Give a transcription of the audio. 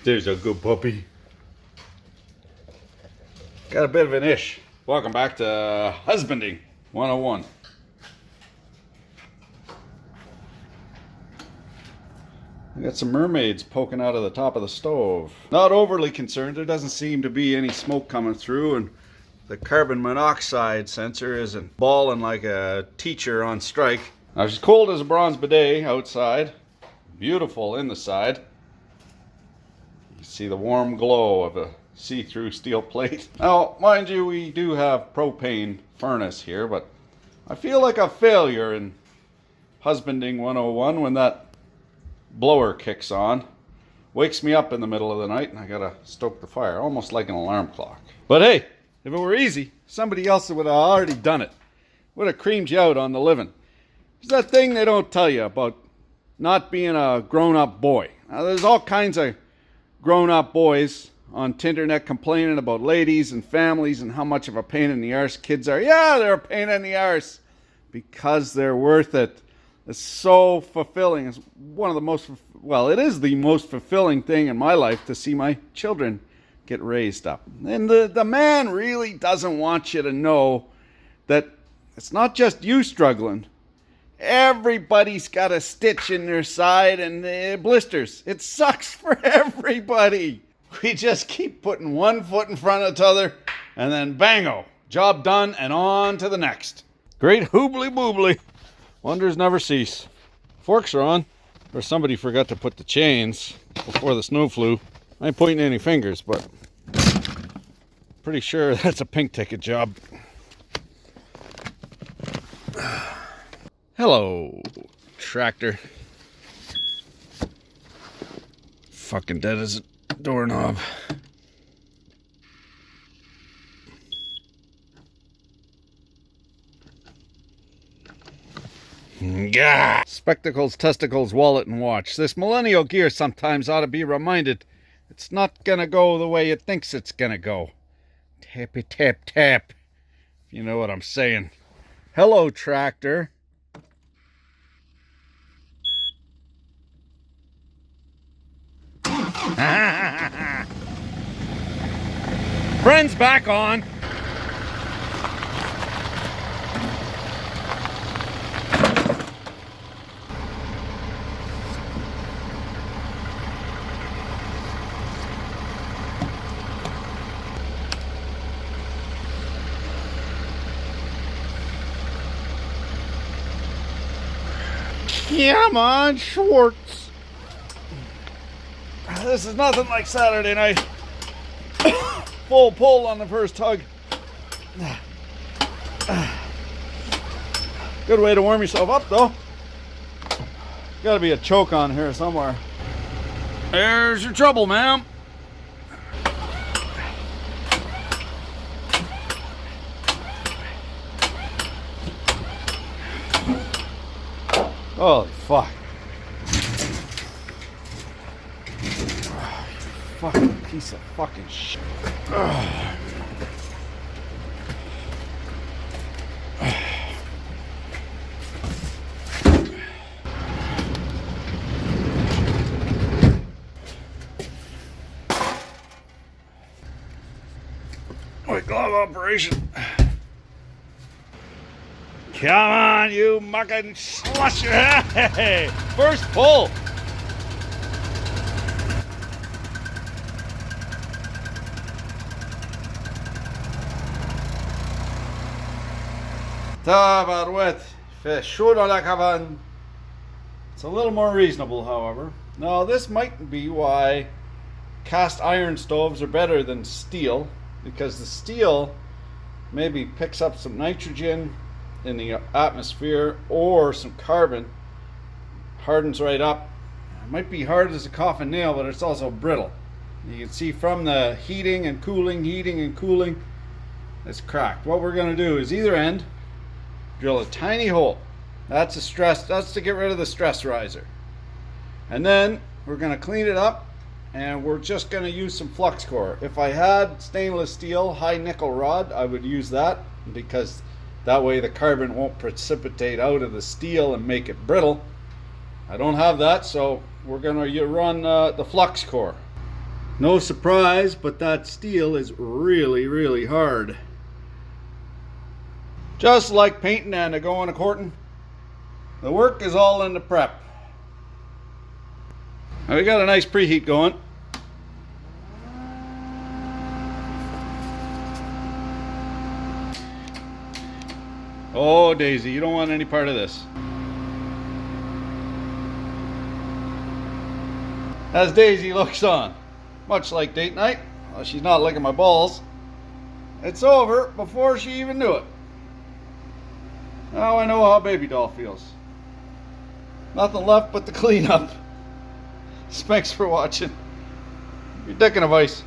There's a good puppy. Got a bit of an ish. Welcome back to Husbanding 101. I got some mermaids poking out of the top of the stove. Not overly concerned. There doesn't seem to be any smoke coming through, and the carbon monoxide sensor isn't bawling like a teacher on strike. Now, it's cold as a bronze bidet outside. Beautiful in the side. You see the warm glow of a see-through steel plate. Now, mind you, we do have propane furnace here, but I feel like a failure in Husbanding 101 when that blower kicks on. Wakes me up in the middle of the night and I gotta stoke the fire, almost like an alarm clock. But hey, if it were easy, somebody else would have already done it. Would have creamed you out on the living. It's that thing they don't tell you about not being a grown-up boy. Now, there's all kinds of grown-up boys on Tinternet complaining about ladies and families and how much of a pain in the arse kids are. Yeah, they're a pain in the arse because they're worth it. It's so fulfilling. It's one of the most, well, it is the most fulfilling thing in my life to see my children get raised up. And the man really doesn't want you to know that it's not just you struggling. Everybody's got a stitch in their side and blisters. It sucks for everybody. We just keep putting one foot in front of the other, and then bango, job done, and on to the next. Great hoobly boobly. Wonders never cease. Forks are on, or somebody forgot to put the chains before the snow flew. I ain't pointing any fingers, but pretty sure that's a pink ticket job. Hello, tractor. Fucking dead as a doorknob. Gah! Spectacles, testicles, wallet, and watch. This millennial gear sometimes ought to be reminded it's not gonna go the way it thinks it's gonna go. Tappy tap tap. If you know what I'm saying. Hello, tractor. Friends back on. Come on, Schwartz. This is nothing like Saturday night. Full pull on the first tug. Good way to warm yourself up, though. Gotta be a choke on here somewhere. There's your trouble, ma'am. Holy fuck. Fucking piece of fucking shit. White glove operation. Come on, you mucking slusher. Hey, first pull. Tabarouette, fait chaud dans la cabane. It's a little more reasonable, however. Now, this might be why cast iron stoves are better than steel, because the steel maybe picks up some nitrogen in the atmosphere or some carbon, hardens right up. It might be hard as a coffin nail, but it's also brittle. You can see from the heating and cooling, it's cracked. What we're going to do is either end, drill a tiny hole. That's to get rid of the stress riser. And then we're going to clean it up, and we're just going to use some flux core. If I had stainless steel high nickel rod, I would use that, because that way the carbon won't precipitate out of the steel and make it brittle. I don't have that, so we're going to run the flux core. No surprise, but that steel is really, really hard. Just like painting and going a courting, the work is all in the prep. Now we got a nice preheat going. Oh, Daisy, you don't want any part of this. As Daisy looks on, much like date night, well, she's not licking my balls. It's over before she even knew it. Now I know how Baby Doll feels. Nothing left but the cleanup. Thanks for watching. Your dick in a vice.